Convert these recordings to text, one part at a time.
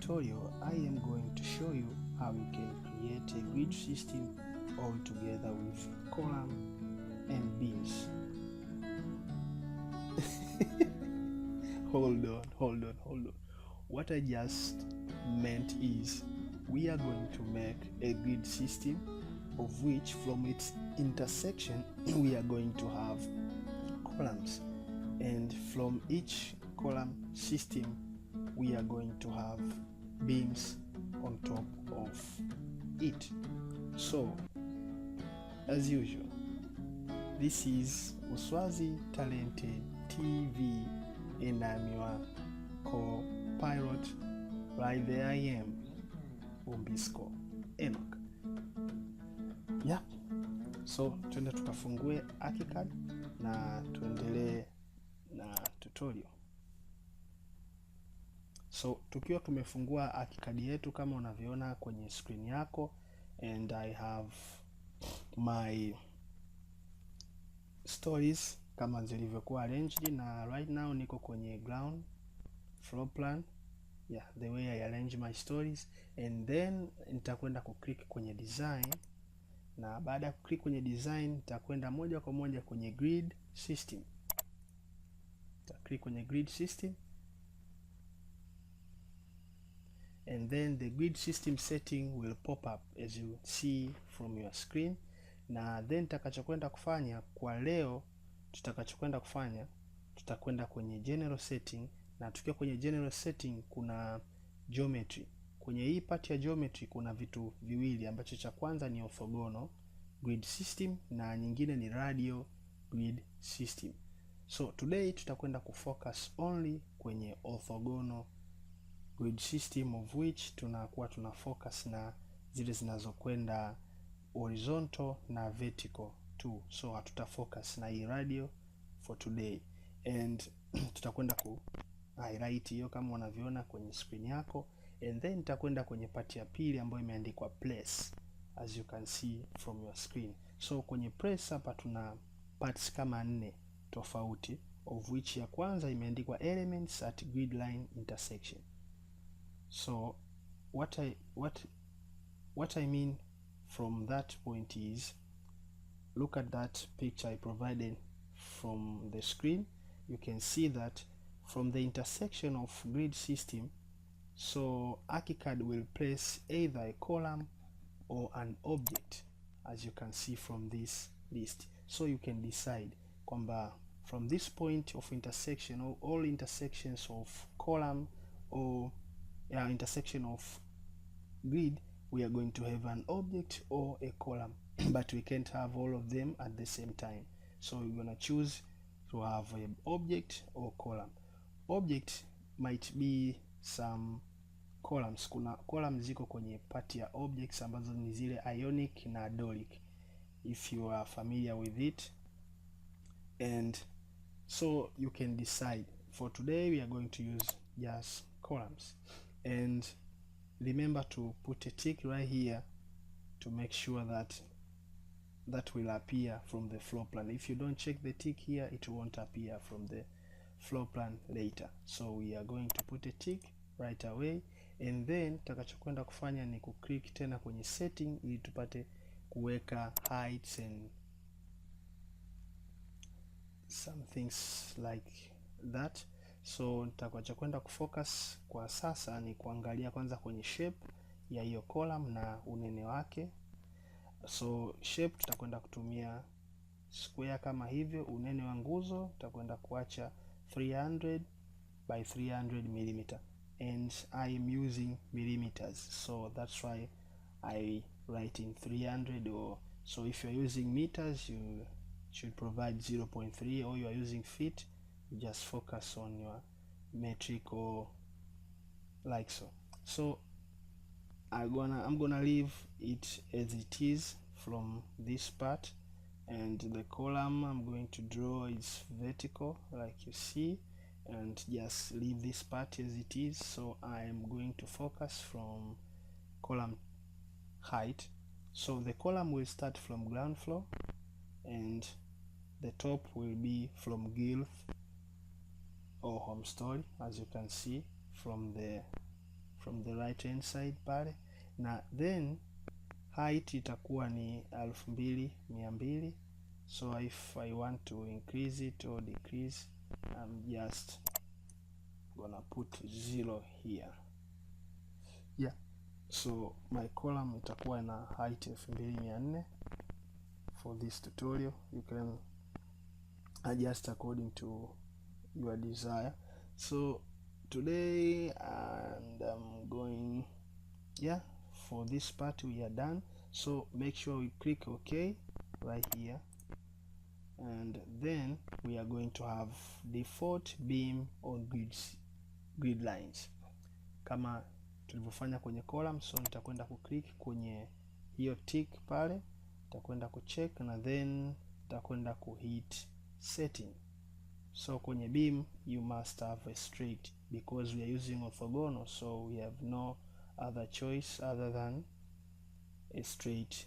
tutorial, I am going to show you how you can create a grid system all together with column and beams. Hold on. What I just meant is we are going to make a grid system of which from its intersection we are going to have columns, and from each column system we are going to have beams on top of it. So as usual, this is Uswazi Talented TV and I'm your co-pilot. Right there I am, Bumbisco, Enock. Yeah. So tuende tukafungue Archicad na tuendelee na tutorial. So tukiwa tumefungua Archicad yetu kama unavyoona kwenye screen yako, and I have my stories kama zilivyokuwa arranged, na right now niko kwenye ground floor plan. Yeah, the way I arrange my stories, and then nitakwenda kuclick kwenye design, na baada ya kuclick kwenye design nitakwenda moja kwa moja kwenye grid system. Click kwenye grid system, and then the grid system setting will pop up as you see from your screen. Na then tutakachokwenda kufanya kwa leo, tutakwenda kwenye general setting, na tukiwa kwenye general setting kuna geometry. Kwenye hii part ya geometry kuna vitu viwili, ambacho cha kwanza ni orthogonal grid system na nyingine ni radial grid system. So today tutakwenda kufocus only kwenye orthogonal grid system, of which tunakuwa tuna focus na zile zinazokwenda horizontal na vertical too. So hatuta focus na hii radial for today, and tutakwenda ku highlight hiyo kama unavyoona kwenye screen yako, and then nitakwenda kwenye part ya pili ambayo imeandikwa place, as you can see from your screen. So kwenye place hapa tuna parts kama 4 tofauti, of which ya kwanza imeandikwa elements at grid line intersection. So what I mean from that point is, look at that picture I provided from the screen. You can see that from the intersection of grid system, so Archicad will place either a column or an object, as you can see from this list. So you can decide kwamba from this point of intersection, or all intersections of column or intersection of grid, we are going to have an object or a column, but we can't have all of them at the same time. So we're going to choose to have an object or column. Object might be some columns. Kuna columns ziko kwenye part ya objects ambazo ni zile ionic na dolic, if you are familiar with it. And so you can decide. For today we are going to use just columns, and remember to put a tick right here to make sure that that will appear from the floor plan. If you don't check the tick here, it won't appear from the floor plan later. So we are going to put a tick right away, and then tutakachokwenda kufanya ni kuclick tena kwenye setting ili tupate kuweka heights and some things like that. So nitakachokwenda kufocus kwa sasa ni kuangalia kwanza kwenye shape ya hiyo column na unene wake. So shape tutakwenda kutumia square kama hivyo. Unene wa nguzo tutakwenda kuacha 300 by 300 mm, and I am using millimeters, so that's why I write in 300. Or so if you're using meters, you should provide 0.3, or you are using feet, you just focus on your metric or like so. So I'm gonna leave it as it is from this part, and the column I'm going to draw is vertical like you see, and just leave this part as it is. So I am going to focus from column height. So the column will start from ground floor, and the top will be from guild or home story, as you can see from the from the right hand side pale, na then height itakuwa ni 2200. So if I want to increase it or decrease, I'm just gonna put 0 here. Yeah, so my column itakuwa na height 2400 for this tutorial. You can adjust according to your desire. So today, and I'm going, yeah, for this part we are done. So make sure we click OK right here, and then we are going to have default beam on grid lines kama tulivyofanya kwenye column. So nitakwenda kuclick kwenye hiyo tick pale, nitakwenda kucheck, na then nitakwenda kuhit setting. So kwenye beam you must have a straight, because we are using orthogonal, so we have no other choice other than a straight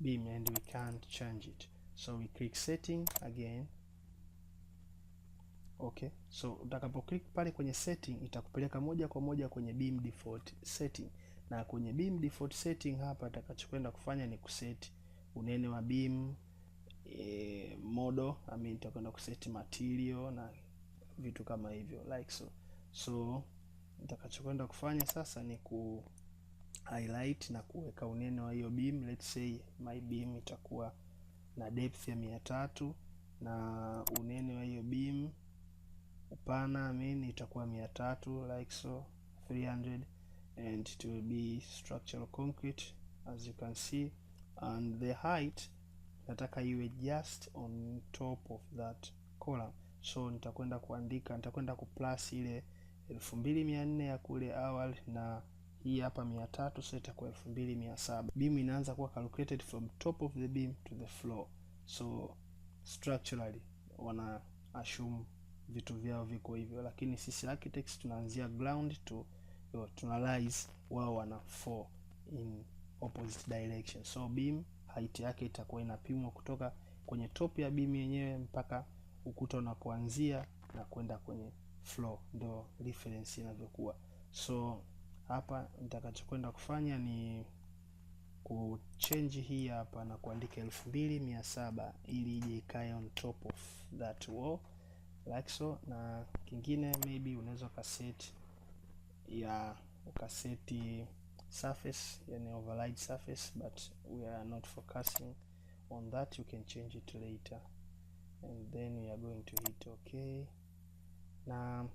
beam, and we can't change it. So we click setting again. Okay, so utakapo click pale kwenye setting itakupeleka moja kwa moja kwenye beam default setting, na kwenye beam default setting hapa atakachokwenda kufanya ni kuset unene wa beam, model, nitakwenda kuset material na vitu kama hivyo like so. So nitakachokwenda kufanya sasa ni ku highlight na kuweka unene wa hiyo beam. Let's say my beam itakuwa na depth ya 300 na unene wa hiyo beam upana itakuwa 300 like so, 300, and it will be structural concrete as you can see, and the height nataka iwe just on top of that column. So nitakwenda kuandika, nitakwenda kuplus ile 2400 ya kule awali na hii hapa 300, so itakuwa 2700. Beam inaanza kuwa calculated from top of the beam to the floor. So structurally wana assume vitu vyao viko hivyo, lakini sisi architects tunaanzia ground to tunalize wao wana fall in opposite direction. So beam height yake itakuwa inapimwa kutoka kwenye top ya beam yenyewe mpaka ukuta unapoanzia na kwenda kwenye floor, ndio reference inavyokuwa. So hapa nitakachokwenda kufanya ni kuchange hii hapa na kuandika 2700 ili ije ikae on top of that wall like so. Na kingine maybe unaweza ukaset ukaseti surface, yani overlaid surface, but we are not focusing on that. You can change it later, and then we are going to hit OK. Now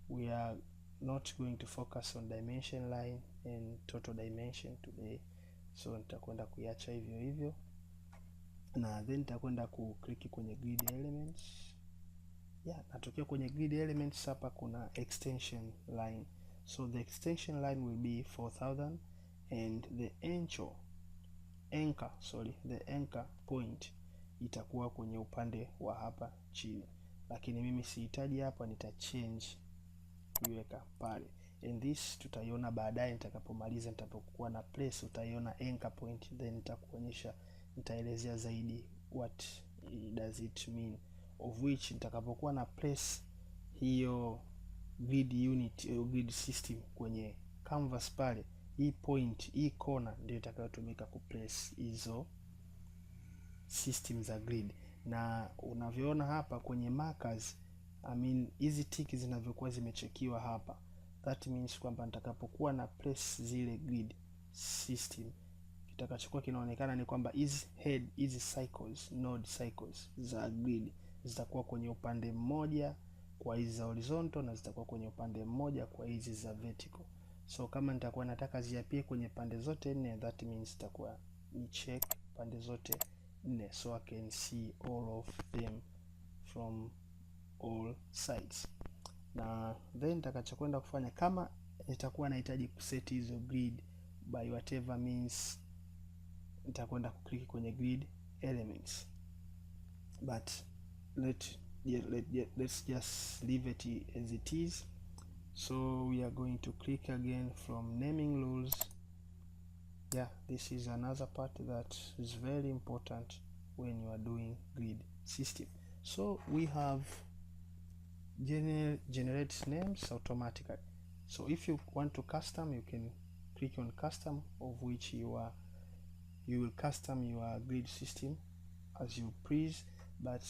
we are not going to focus on dimension line and total dimension today, so nitakwenda kuiacha hivyo hivyo, na then nitakwenda kuclick kwenye grid elements. Yeah, natokea kwenye grid elements hapa kuna extension line. So the extension line will be 4000, and the anchor point itakuwa kwenye upande wa hapa chini, lakini mimi sihitaji hapa, nitachange kuiweka pale, and this tutaiona baadaye nitakapomaliza, nitapokuwa na place utaiona anchor point, then nitakuonyesha, nitaelezea zaidi what does it mean, of which nitakapokuwa na place hiyo grid unit grid system kwenye canvas pale, hii point, hii corner ndio itakayotumika ku place hizo system za grid. Na unavyoona hapa kwenye markers, hizi tick zinavyokuwa zimechekiwa hapa, that means kwamba nitakapokuwa na place zile grid system, kitakachokuwa kinaonekana ni kwamba hizi cycles, node cycles za grid zitakuwa kwenye upande mmoja kwa hizi za horizontal, na zitakuwa kwenye upande mmoja kwa hizi za vertical. So kama nitakuwa nataka ziapie kwenye pande zote 4, that means itakuwa ni check pande zote 4, so I can see all of them from all sides. Na then nitakachokwenda kufanya, kama nitakuwa nahitaji kuset hizo grid by whatever means, nitakwenda kuclick kwenye grid elements, but let's just leave it as it is. So we are going to click again from naming rules. Yeah, this is another part that is very important when you are doing grid system. So we have generate names automatically. So if you want to custom, you can click on custom, of which you will custom your grid system as you please. But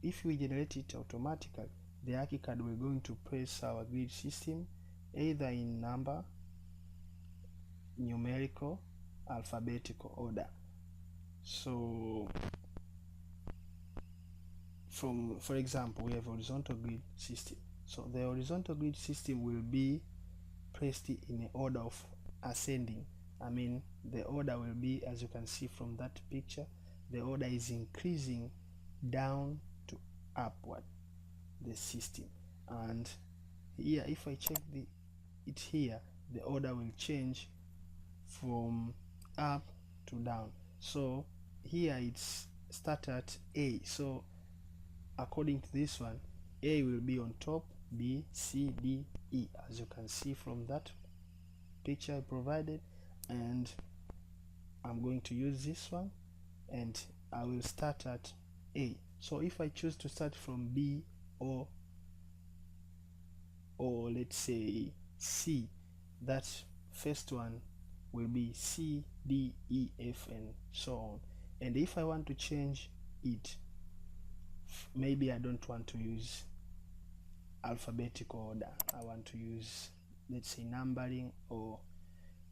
if we generate it automatically, the Archicad we're going to place our grid system either in number, numerical, alphabetical order. So for example, we have horizontal grid system. So the horizontal grid system will be placed in an order of ascending. I mean, the order will be, as you can see from that picture, the order is increasing down to upward, the system. And here, if I check it here, the order will change from up to down. So here it's start at A. So according to this one, A will be on top, B, C, D, E, as you can see from that picture I provided. And I'm going to use this one, and I will start at A. So if I choose to start from B or let's say C, that first one will be C, D, E, F, and so on. And if I want to change it, maybe I don't want to use alphabetical order, I want to use, let's say, numbering or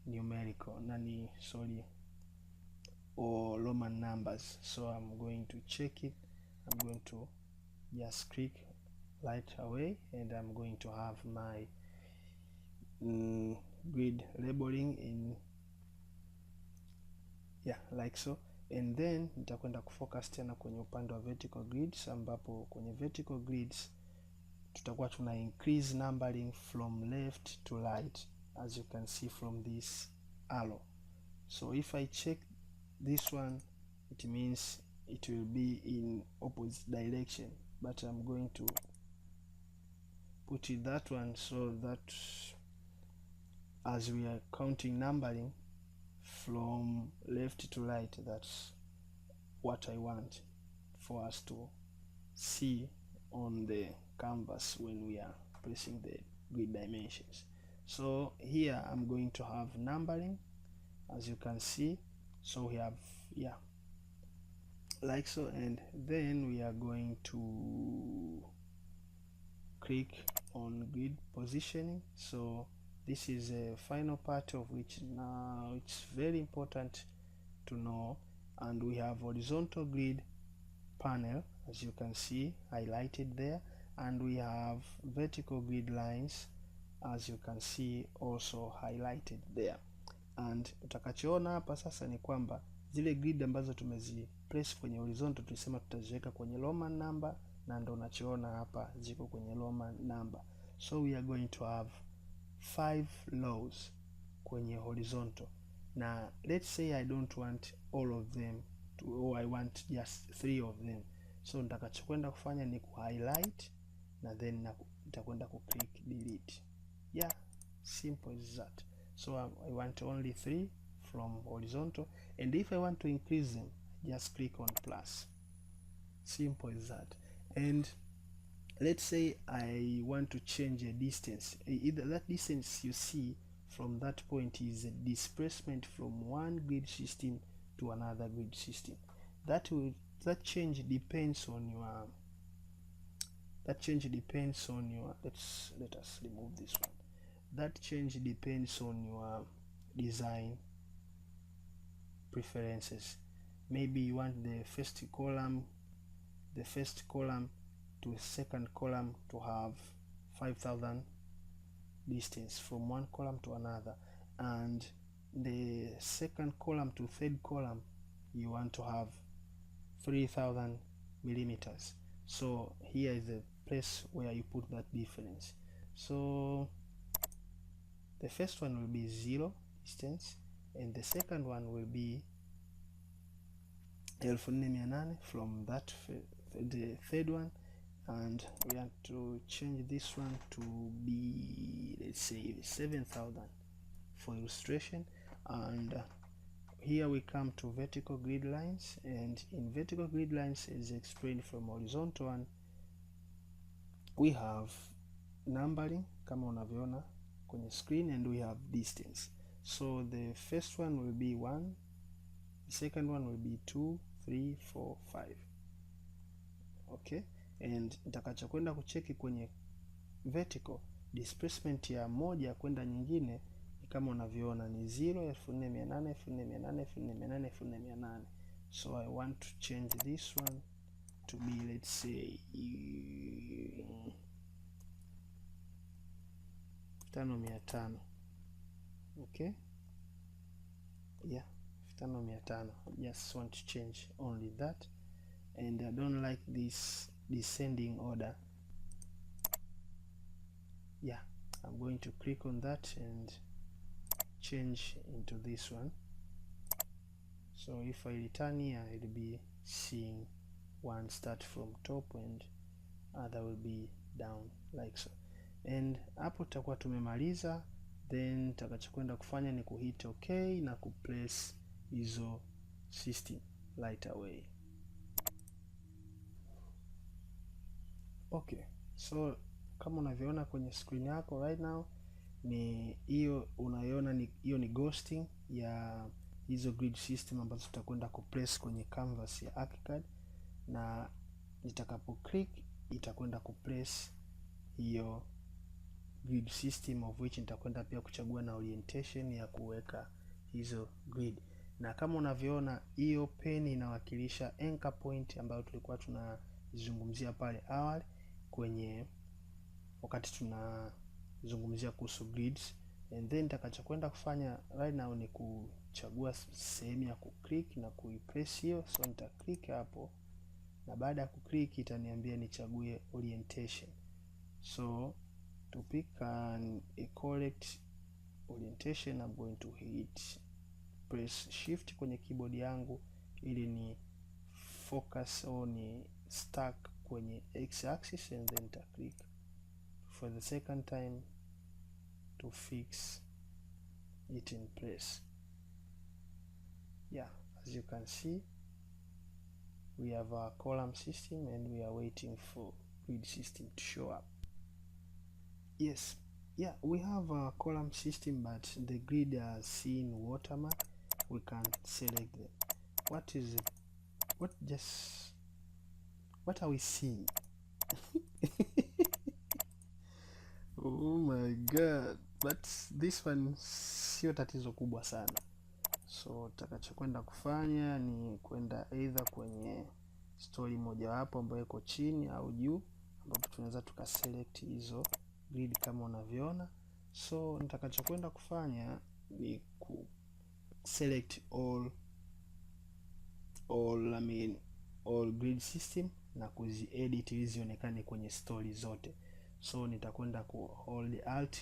numerical, or Roman numbers. So I'm going to check it. I'm going to just click right away, and I'm going to have my grid labeling in, like so. And then nitakwenda kufocus tena kwenye upande wa vertical grids, ambapo kwenye vertical grids tutakuwa tuna increase numbering from left to right, as you can see from this arrow. So if I check this one, it means it will be in opposite direction, but I'm going to put it that one so that as we are counting numbering from left to right, that's what I want for us to see on the canvas when we are placing the grid dimensions. So here I'm going to have numbering, as you can see. So we have, like so, and then we are going to click on grid positioning. So this is a final part of which now it's very important to know. And we have horizontal grid panel, as you can see highlighted there, and we have vertical grid lines, as you can see also highlighted there. And utakachoona hapa sasa ni kwamba zile grid ambazo tumezi place kwenye horizontal tulisema tutaziweka kwenye Roman number, na ndo unachoona hapa ziko kwenye Roman number. So we are going to have 5 rows kwenye horizontal. Now let's say I don't want all of them or I want just 3 of them. So nitakachokwenda kufanya ni highlight, na then nitakwenda ku click delete. Simple as that. So I want only 3 from horizontal, and if I want to increase them, just click on plus. Simple as that. And let's say I want to change a distance. Either that distance you see from that point is a displacement from one grid system to another grid system. That change depends on your let us remove this one. That change depends on your design preferences. Maybe you want the first column to second column to have 5,000 distance from one column to another, and the second column to third column you want to have 3,000 millimeters. So here is the place where you put that difference. So the first one will be 0 distance, and the second one will be 1400 from that the third one, and we have to change this one to be, let's say, 7,000 for illustration. And here we come to vertical grid lines, and in vertical grid lines, as explained from horizontal one, we have numbering kama unavyoona kwenye screen, and we have distance. So the first one will be 1, the second one will be 2, 3, 4, 5. Okay, and nitakachokwenda kucheki kwenye vertical displacement ya moja kwenda nyingine ni kama unavyoona ni 0, 1400, 1400, 1400, 1400. So I want to change this one to be, let's say 5500. Okay, yeah, 5500. I just want to change only that, and I don't like this descending order. Yeah, I'm going to click on that and change into this one. So if I return here, I'll be seeing one start from top and other will be down like so. And hapo tutakuwa tumemaliza, then nitakachokwenda kufanya ni kuhit okay na kuplace hizo system right away. Okay, so kama unavyoona kwenye screen yako right now, ni hiyo unaiona, ni hiyo ni ghosting ya hizo grid system ambazo tutakwenda kuplace kwenye canvas ya Archicad, na nitakapo click itakwenda kuplace hiyo grid system, of which nitakwenda pia kuchagua na orientation ya kuweka hizo grid. Na kama unavyoona hiyo pen inawakilisha anchor point ambayo tulikuwa tunazungumzia pale awali kwenye wakati tunazungumzia kuhusu grids. And then nitakachokwenda kufanya right now ni kuchagua sehemu ya kuclick na kuipress hiyo. So nita click hapo, na baada ya kuclick itaniambia nichague orientation. So to pick a correct orientation, I'm going to press shift kwenye keyboard yangu ili ni focus au ni stack kwenye x axis, and then nita click for the second time to fix it in place. Yeah, as you can see, we have our column system and we are waiting for grid system to show up. Yes, yeah, we have a column system, but the grid has seen watermark. We can select them. What is it? What are we seeing? Oh my god, but this one sio tatizo kubwa sana. So takachokwenda kufanya ni kwenda either kwenye story moja wapo ambayo iko chini au juu, ambapo tunaweza tukaselect hizo grid kama unavyoona. So nitakachokwenda kufanya ni ku select all grid system na kuzi edit ili zionekane kwenye story zote. So nitakwenda ku hold alt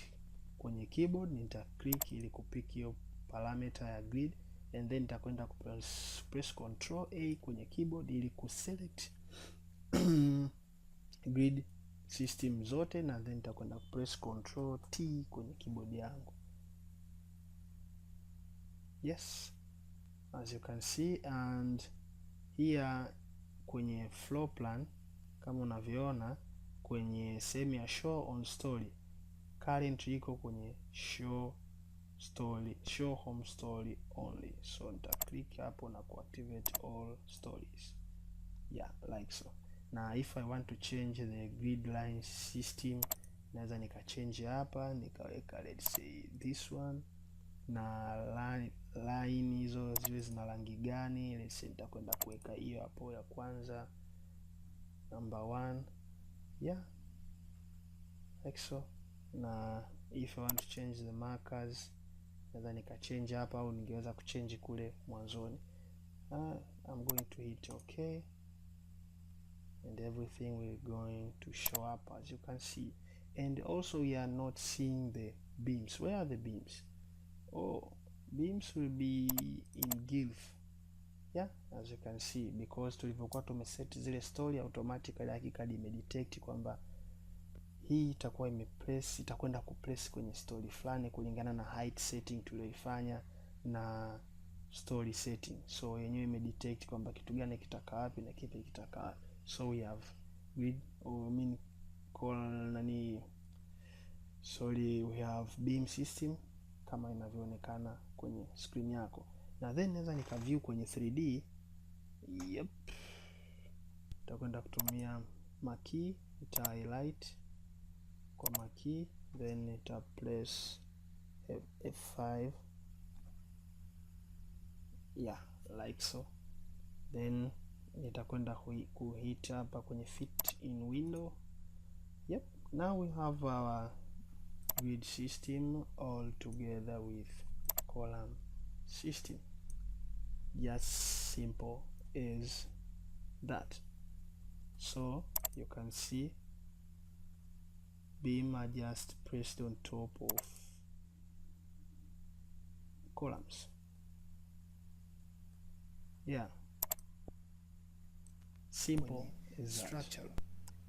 kwenye keyboard, nita click ili kupick hiyo parameter ya grid, and then nitakwenda ku press control A kwenye keyboard ili ku select grid system zote, na then nitakwenda ku press control T kwenye keyboard yangu. Yes, as you can see, and here kwenye floor plan kama unavyoona kwenye sehemu ya show on story, current iko kwenye show home story only. So nita click hapo na kuactivate all stories. Yeah, like so. Na if I want to change the gridline system, naweza nika change hapa nikaweka let's say this one, na line hizo ziwe zina rangi gani. Let's say nitakwenda kuweka hiyo hapo ya kwanza, number 1. Yeah, like so. Na if I want to change the markers, naweza nika change hapa au ningeweza kuchange kule mwanzoni. I'm going to hit okay, and everything will going to show up as you can see. And also we are not seeing the beams. Where are the beams? Oh, beams will be in GILF. Yeah, as you can see, because tulivyokuwa tumeset zile story, automatically Archicad imedetect kwamba hii itakuwa imeplace, itakwenda kuplace kwenye story fulani kulingana na height setting tuliyoifanya na story setting. So yenyewe imedetect kwamba kitu gani kitaka wapi na kipi kitaka wapi. So we have grid, or Sorry, we have beam system kama inavyoonekana kwenye screen yako, na then naweza nikaview kwenye 3D. Yep, nitakwenda kutumia marquee, nita highlight kwa marquee, then nita place F5, yeah, like so. Then nitakwenda kuhit hapa kwenye fit in window. Yep, now we have our grid system all together with column system. Just simple as that. So you can see beam are just pressed on top of columns. Yeah, simple as structure.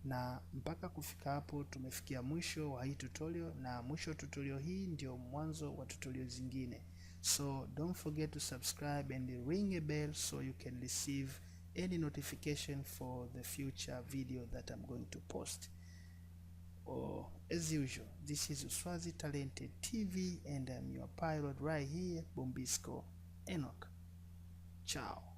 Na mpaka kufika hapo tumefikia mwisho wa hii tutorial, na mwisho wa tutorial hii ndio mwanzo wa tutorial zingine. So don't forget to subscribe and ring a bell so you can receive any notification for the future video that I'm going to post. As usual, this is Uswazi Talented TV and I'm your pilot right here, Bumbisco Enock. Ciao.